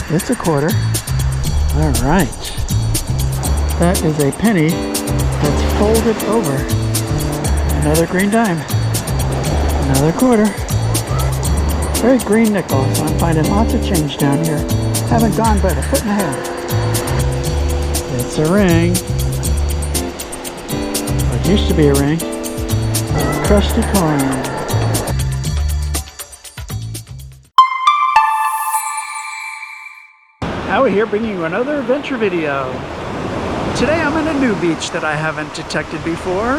It's a quarter. All right. That is a penny that's folded over. Another green dime. Another quarter. Very green nickel, so I'm finding lots of change down here. Haven't gone but a foot and a half. It's a ring. What used to be a ring. Crusty coin. Howie here, bringing you another adventure video. Today I'm in a new beach that I haven't detected before.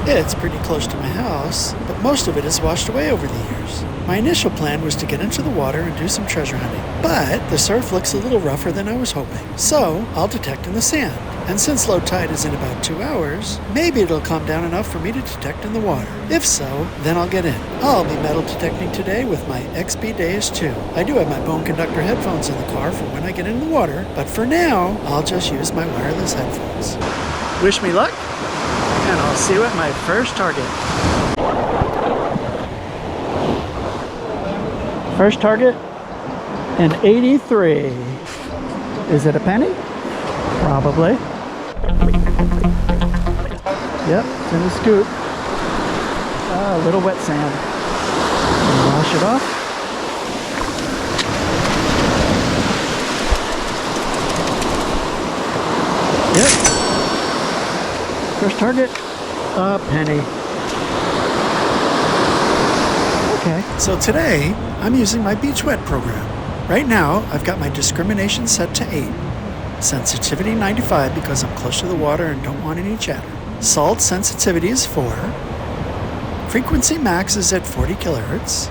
It's pretty close to my house, but most of it is washed away over the years. My initial plan was to get into the water and do some treasure hunting, but the surf looks a little rougher than I was hoping. So I'll detect in the sand. And since low tide is in about 2 hours, maybe it'll calm down enough for me to detect in the water. If so, then I'll get in. I'll be metal detecting today with my XP Deus 2. I do have my bone conductor headphones in the car for when I get in the water, but for now, I'll just use my wireless headphones. Wish me luck, and I'll see you at my first target. First target, an 83. Is it a penny? Probably. Yep, it's in the scoop. A little wet sand. Wash it off. Yep. First target, a penny. Okay. So today, I'm using my Beach Wet program. Right now, I've got my discrimination set to 8. Sensitivity 95 because I'm close to the water and don't want any chatter. Salt sensitivity is 4. Frequency max is at 40 kilohertz.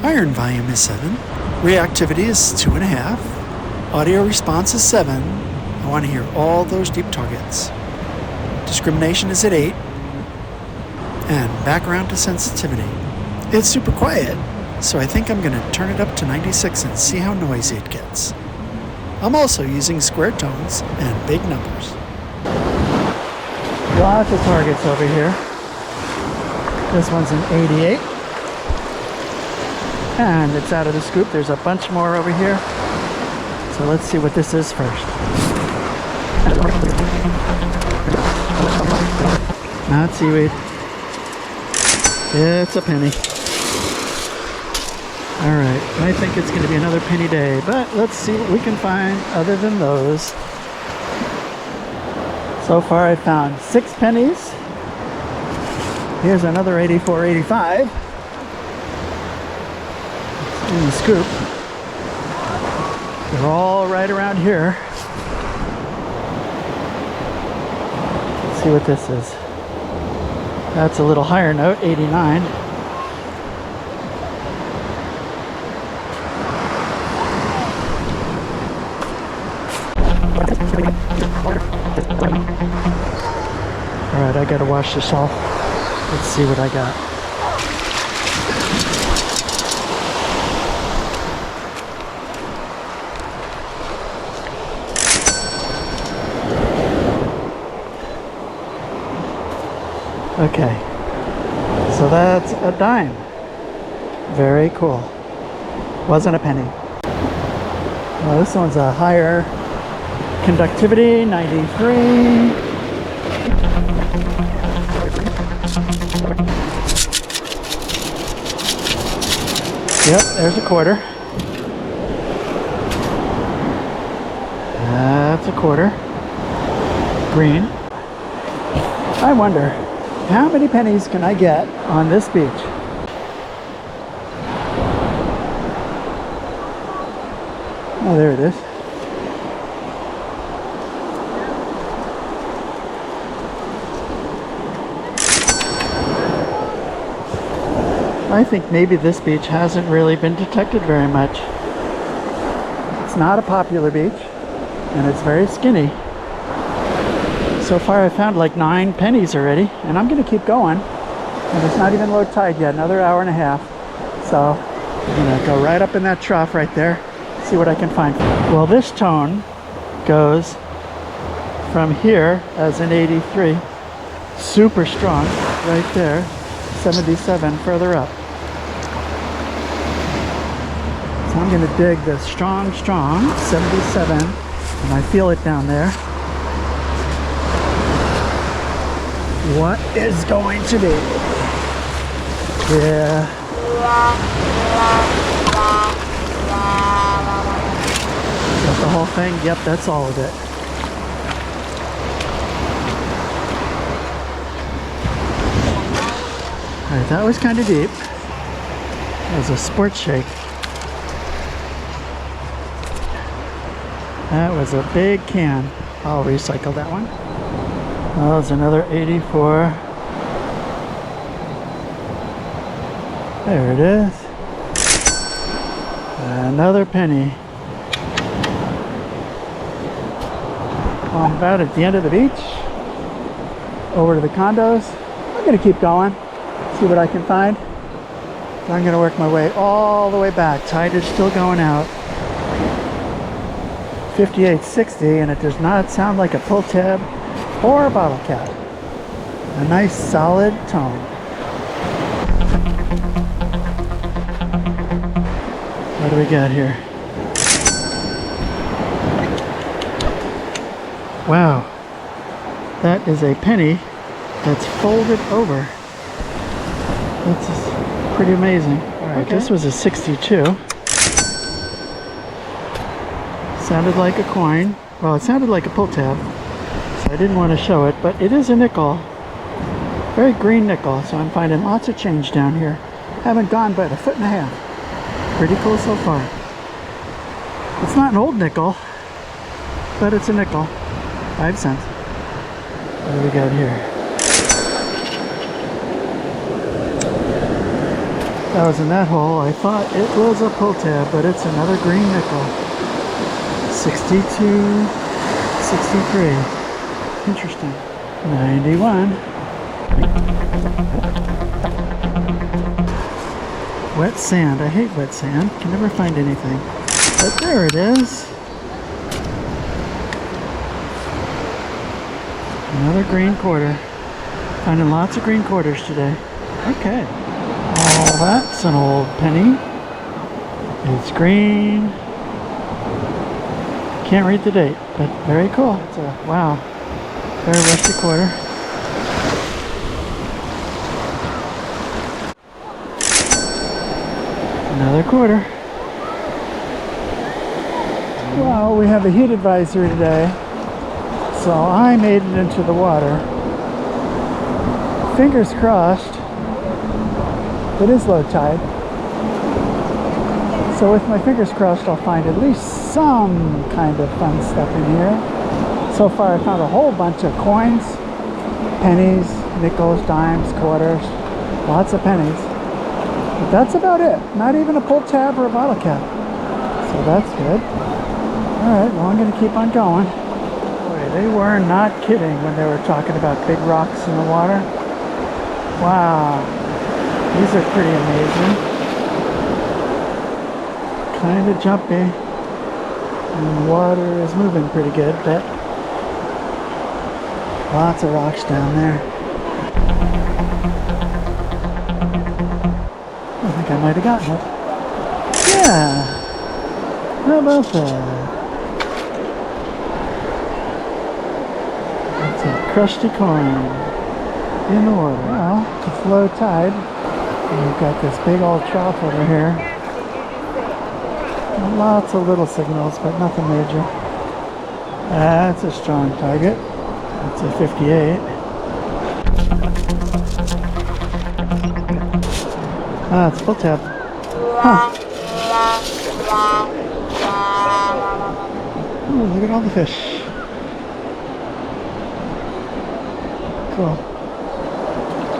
Iron volume is 7. Reactivity is 2.5. Audio response is 7. I want to hear all those deep targets. Discrimination is at 8. And back around to sensitivity. It's super quiet, so I think I'm going to turn it up to 96 and see how noisy it gets. I'm also using square tones and big numbers. Lots of targets over here. This one's an 88. And it's out of the scoop. There's a bunch more over here. So let's see what this is first. Not seaweed. It's a penny. Alright, I think it's going to be another penny day, but let's see what we can find other than those. So far I found 6 pennies. Here's another 84, 85. It's in the scoop. They're all right around here. Let's see what this is. That's a little higher note, 89. Alright, I gotta wash this off. Let's see what I got. Okay, so that's a dime. Very cool. Wasn't a penny. Well, this one's a higher conductivity, 93. Yep, there's a quarter. That's a quarter. Green. I wonder, how many pennies can I get on this beach? Oh, there it is. I think maybe this beach hasn't really been detected very much. It's not a popular beach, and it's very skinny. So far I found like 9 pennies already, and I'm going to keep going. And it's not even low tide yet, another hour and a half. So I'm going to go right up in that trough right there, see what I can find. Well, this tone goes from here as an 83, super strong, right there, 77 further up. So I'm going to dig the strong 77, and I feel it down there. What is going to be? Yeah. Is that the whole thing? Yep, that's all of it. Alright, that was kind of deep. That was a sports shake. That was a big can. I'll recycle that one. Oh, there's another 84. There it is. Another penny. Well, I'm about at the end of the beach. Over to the condos. I'm going to keep going. See what I can find. So I'm going to work my way all the way back. Tide is still going out. 58.60, and it does not sound like a pull tab or a bottle cap. A nice solid tone. What do we got here? Wow, that is a penny that's folded over. That's just pretty amazing. All right, okay. This was a 62. Sounded like a coin. Well, it sounded like a pull tab, so I didn't want to show it, but it is a nickel. Very green nickel, so I'm finding lots of change down here. Haven't gone but a foot and a half. Pretty cool so far. It's not an old nickel, but it's a nickel. 5 cents. What do we got here? That was in that hole. I thought it was a pull tab, but it's another green nickel. 62, 63. Interesting. 91. Wet sand. I hate wet sand. Can never find anything. But there it is. Another green quarter. Finding lots of green quarters today. Okay. Oh, that's an old penny. It's green. Can't read the date, but very cool. It's a, wow, very rusty quarter. Another quarter. Well, we have a heat advisory today, so I made it into the water. Fingers crossed. It is low tide. So with my fingers crossed, I'll find at least some kind of fun stuff in here. So far I found a whole bunch of coins, pennies, nickels, dimes, quarters, lots of pennies. But that's about it. Not even a pull tab or a bottle cap. So that's good. Alright, well I'm going to keep on going. Boy, they were not kidding when they were talking about big rocks in the water. Wow. These are pretty amazing. Kind of jumpy. And the water is moving pretty good, but lots of rocks down there. I think I might have gotten it. Yeah! How about that? That's a crusty coin in the water. Well, it's low tide. And we've got this big old trough over here. Lots of little signals, but nothing major. That's a strong target. That's a 58. Ah, it's pull tab. Huh. Oh, look at all the fish. Cool.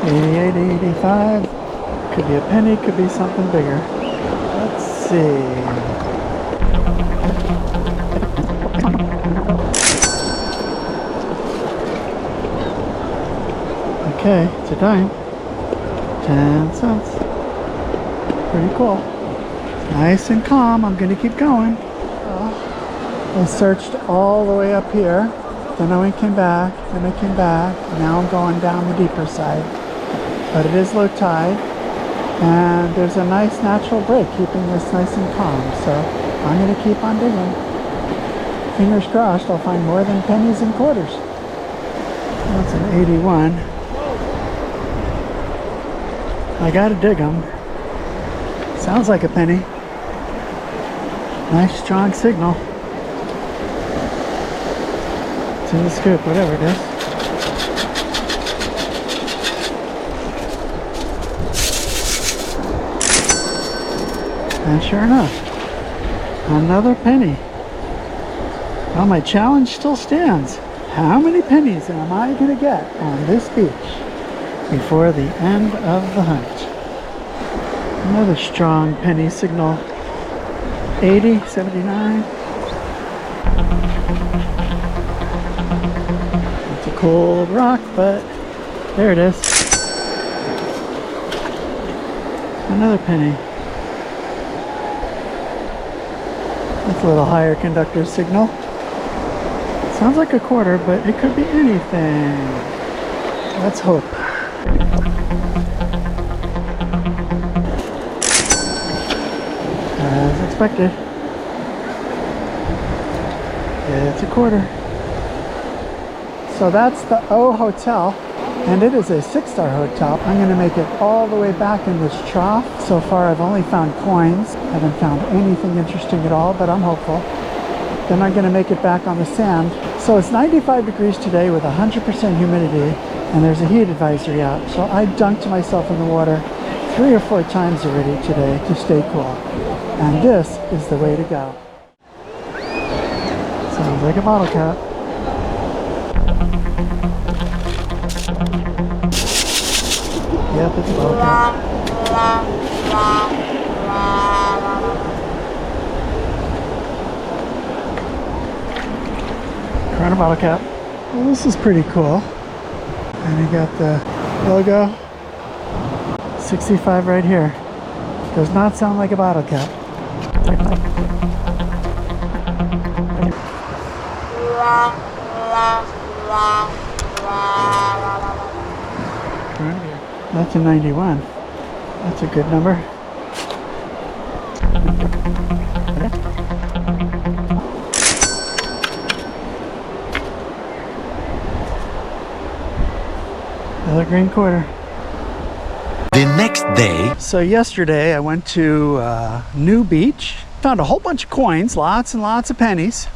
88, 85. Could be a penny, could be something bigger. Let's see. Okay, it's a dime. 10 cents. Pretty cool. Nice and calm. I'm going to keep going. I searched all the way up here. Then I came back. Then I came back. Now I'm going down the deeper side. But it is low tide. And there's a nice natural break keeping this nice and calm. So I'm going to keep on digging. Fingers crossed I'll find more than pennies and quarters. That's an 81. I gotta dig them. Sounds like a penny. Nice strong signal. It's in the scoop, whatever it is. And sure enough, another penny. Well, my challenge still stands. How many pennies am I going to get on this beach before the end of the hunt? Another strong penny signal. 80, 79. It's a cold rock, but there it is. Another penny. That's a little higher conductor signal. Sounds like a quarter, but it could be anything. Let's hope. As expected. It's a quarter. So that's the O Hotel, and it is a 6-star hotel. I'm going to make it all the way back in this trough. So far I've only found coins. Haven't found anything interesting at all, but I'm hopeful. Then I'm going to make it back on the sand. So it's 95 degrees today with 100% humidity, and there's a heat advisory out. So I dunked myself in the water 3 or 4 times already today to stay cool. And this is the way to go. Sounds like a bottle cap. Yep, it's a bottle cap. Corona bottle cap. Well, this is pretty cool. And you got the logo 65 right here. Does not sound like a bottle cap. That's a 91. That's a good number. Another green quarter. The next day. So yesterday I went to New Beach. Found a whole bunch of coins, lots and lots of pennies.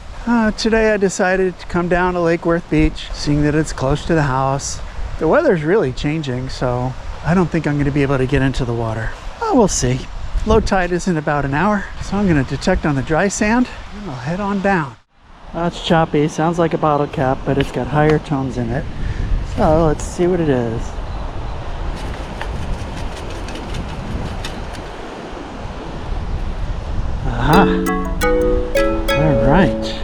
Today I decided to come down to Lake Worth Beach, seeing that it's close to the house. The weather's really changing, so I don't think I'm going to be able to get into the water. We'll see. Low tide is in about an hour, so I'm going to detect on the dry sand and I'll head on down. It's choppy, sounds like a bottle cap, but it's got higher tones in it. So let's see what it is. Aha! All right.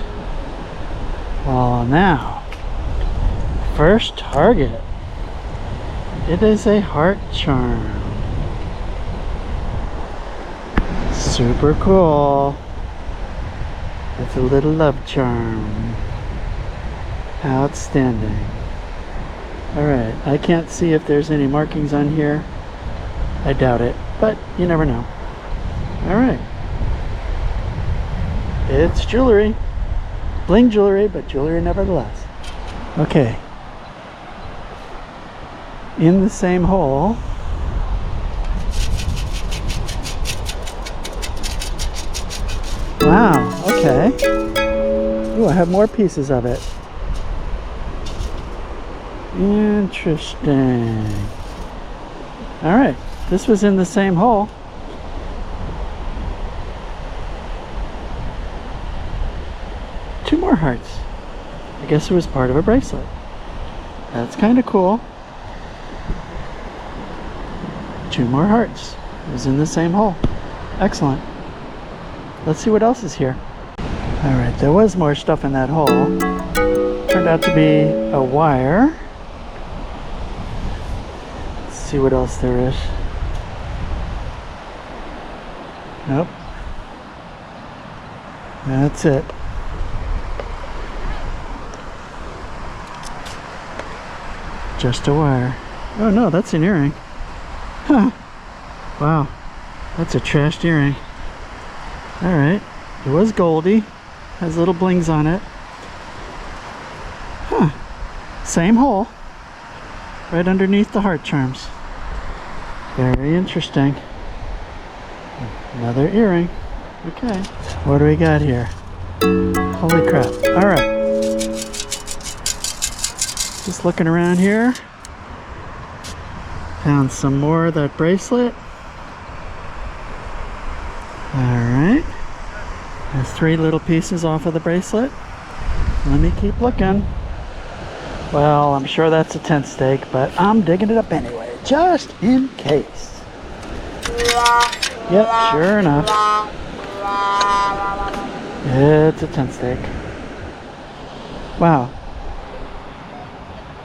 Well, now, first target. It is a heart charm. Super cool. It's a little love charm. Outstanding. Alright, I can't see if there's any markings on here. I doubt it, but you never know. Alright. It's jewelry. Bling jewelry, but jewelry nevertheless. Okay. In the same hole. Wow, okay. Ooh, I have more pieces of it. Interesting. Alright, this was in the same hole. Two more hearts. I guess it was part of a bracelet. That's kind of cool. Two more hearts. It was in the same hole. Excellent. Let's see what else is here. Alright, there was more stuff in that hole. Turned out to be a wire. Let's see what else there is. Nope. That's it. Just a wire. Oh no, that's an earring. Huh. Wow, that's a trashed earring. Alright, it was goldy. Has little blings on it. Huh. Same hole. Right underneath the heart charms. Very interesting. Another earring. Okay. What do we got here? Holy crap. Alright. Just looking around here. Found some more of that bracelet. Alright. There's 3 little pieces off of the bracelet. Let me keep looking. Well, I'm sure that's a tent stake, but I'm digging it up anyway, just in case. Yep, sure enough. It's a tent stake. Wow.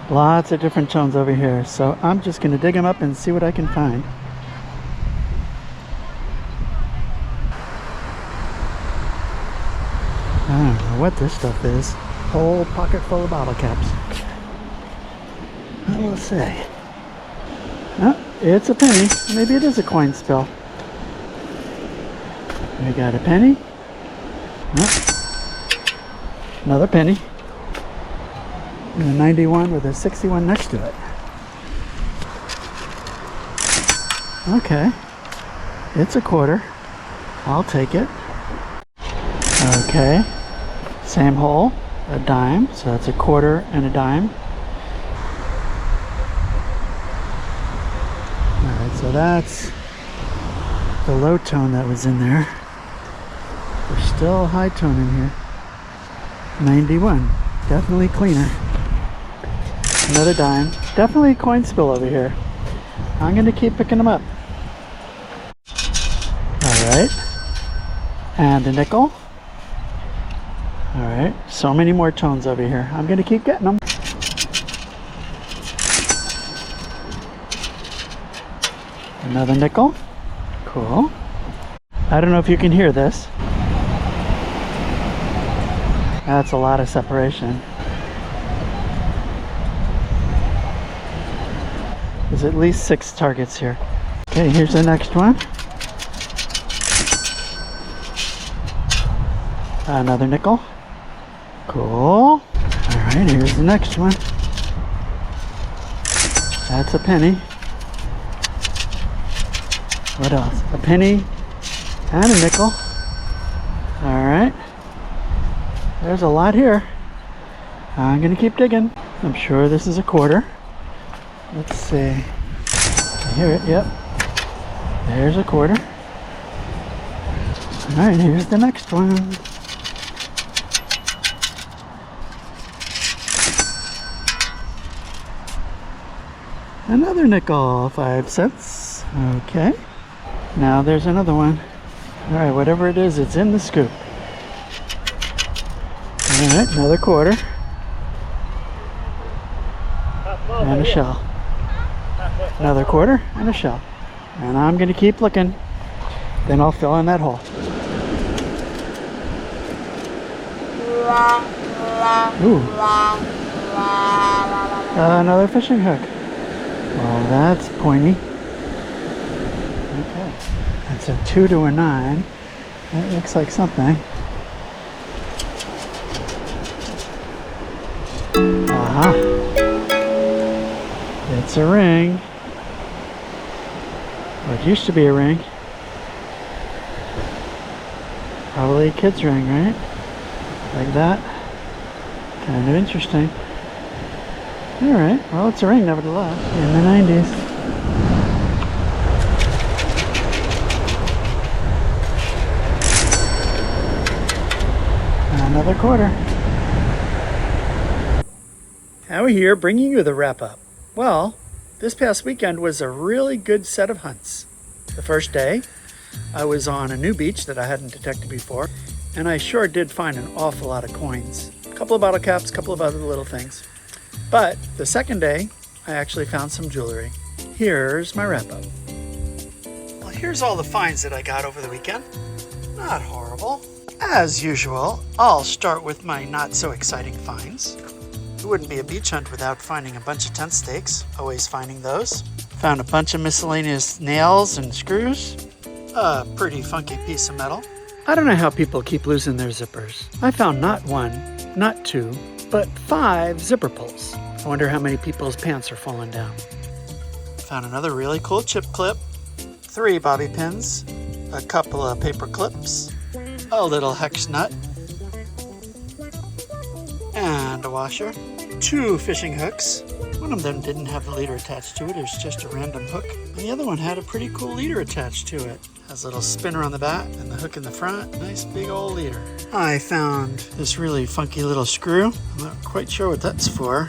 Lots of different tones over here, so I'm just going to dig them up and see what I can find. I don't know what this stuff is. Whole pocket full of bottle caps. I will say. Oh, it's a penny. Maybe it is a coin spill. We got a penny. Oh, another penny. And a 91 with a 61 next to it. Okay. It's a quarter. I'll take it. Okay. Same hole. A dime. So that's a quarter and a dime. Alright, so that's the low tone that was in there. There's still a high tone in here. 91. Definitely cleaner. Another dime. Definitely a coin spill over here. I'm going to keep picking them up. Alright. And a nickel. Alright. So many more tones over here. I'm going to keep getting them. Another nickel. Cool. I don't know if you can hear this. That's a lot of separation. There's at least 6 targets here. Okay, here's the next one. Another nickel. Cool. Alright, here's the next one. That's a penny. What else? A penny and a nickel. Alright. There's a lot here. I'm gonna keep digging. I'm sure this is a quarter. Let's see. I hear it, yep. There's a quarter. Alright, here's the next one. Another nickel, 5 cents. Okay. Now there's another one. Alright, whatever it is, it's in the scoop. Alright, another quarter. And a shell. Another quarter and a shell. And I'm going to keep looking. Then I'll fill in that hole. Ooh. Another fishing hook. Well, that's pointy. Okay. That's a 2 to a 9. That looks like something. Aha. It's a ring. Well, it used to be a ring. Probably a kid's ring, right? Like that. Kind of interesting. Alright, well, it's a ring nevertheless. In the 90s. Another quarter. Now we're here bringing you the wrap-up. Well, this past weekend was a really good set of hunts. The first day, I was on a new beach that I hadn't detected before, and I sure did find an awful lot of coins. A couple of bottle caps, a couple of other little things. But the second day, I actually found some jewelry. Here's my wrap-up. Well, here's all the finds that I got over the weekend. Not horrible. As usual, I'll start with my not-so-exciting finds. wouldn't be a beach hunt without finding a bunch of tent stakes. Always finding those. Found a bunch of miscellaneous nails and screws. A pretty funky piece of metal. I don't know how people keep losing their zippers. I found not 1, not 2, but 5 zipper pulls. I wonder how many people's pants are falling down. Found another really cool chip clip. 3 bobby pins. A couple of paper clips. A little hex nut. And a washer. 2 fishing hooks. One of them didn't have the leader attached to it. It was just a random hook. And the other one had a pretty cool leader attached to it. Has a little spinner on the back and the hook in the front. Nice big old leader. I found this really funky little screw. I'm not quite sure what that's for.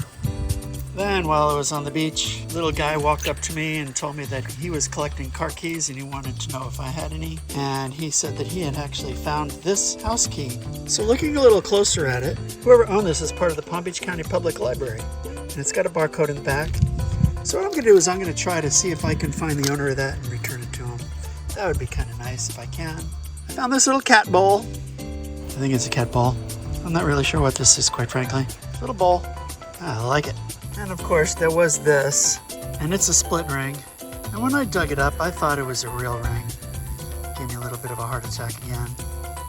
Then while I was on the beach, a little guy walked up to me and told me that he was collecting car keys and he wanted to know if I had any. And he said that he had actually found this house key. So looking a little closer at it, whoever owned this is part of the Palm Beach County Public Library. And it's got a barcode in the back. So what I'm going to do is I'm going to try to see if I can find the owner of that and return it to him. That would be kind of nice if I can. I found this little cat bowl. I think it's a cat bowl. I'm not really sure what this is, quite frankly. Little bowl. I like it. And of course there was this, and it's a split ring. And when I dug it up, I thought it was a real ring. Gave me a little bit of a heart attack again.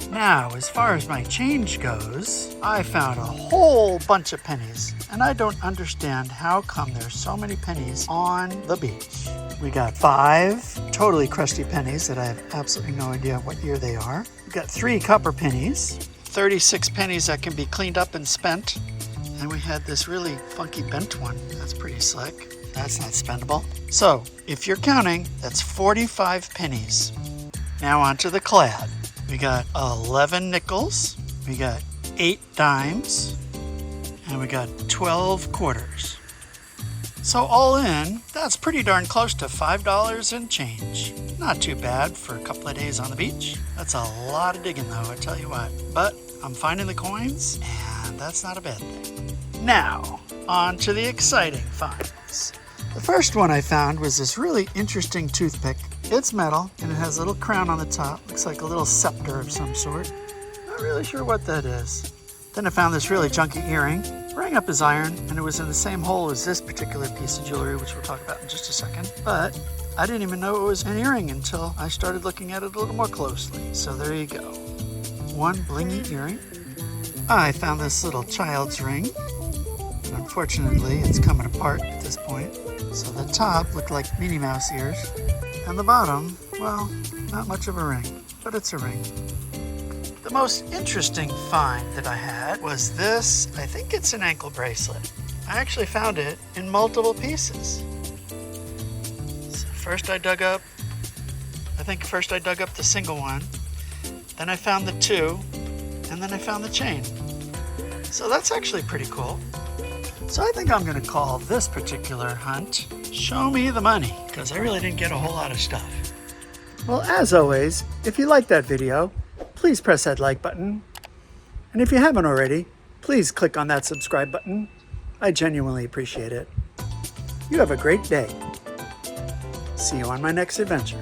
Now, as far as my change goes, I found a whole bunch of pennies. And I don't understand how come there's so many pennies on the beach. We got 5 totally crusty pennies that I have absolutely no idea what year they are. We got 3 copper pennies, 36 pennies that can be cleaned up and spent. And we had this really funky bent one. That's pretty slick. That's not spendable. So, if you're counting, that's 45 pennies. Now onto the clad. We got 11 nickels. We got 8 dimes. And we got 12 quarters. So all in, that's pretty darn close to $5 and change. Not too bad for a couple of days on the beach. That's a lot of digging though, I tell you what. But I'm finding the coins, and that's not a bad thing. Now, on to the exciting finds. The first one I found was this really interesting toothpick. It's metal, and it has a little crown on the top. Looks like a little scepter of some sort. Not really sure what that is. Then I found this really junky earring. Rang up as iron, and it was in the same hole as this particular piece of jewelry, which we'll talk about in just a second. But I didn't even know it was an earring until I started looking at it a little more closely. So there you go. One blingy earring. I found this little child's ring. Unfortunately, it's coming apart at this point. So the top looked like Minnie Mouse ears. And the bottom, well, not much of a ring, but it's a ring. The most interesting find that I had was this. I think it's an ankle bracelet. I actually found it in multiple pieces. So first I dug up the single one. Then I found the 2. And then I found the chain. So that's actually pretty cool. So I think I'm going to call this particular hunt Show Me the Money, because I really didn't get a whole lot of stuff. Well, as always, if you liked that video, please press that like button. And if you haven't already, please click on that subscribe button. I genuinely appreciate it. You have a great day. See you on my next adventure.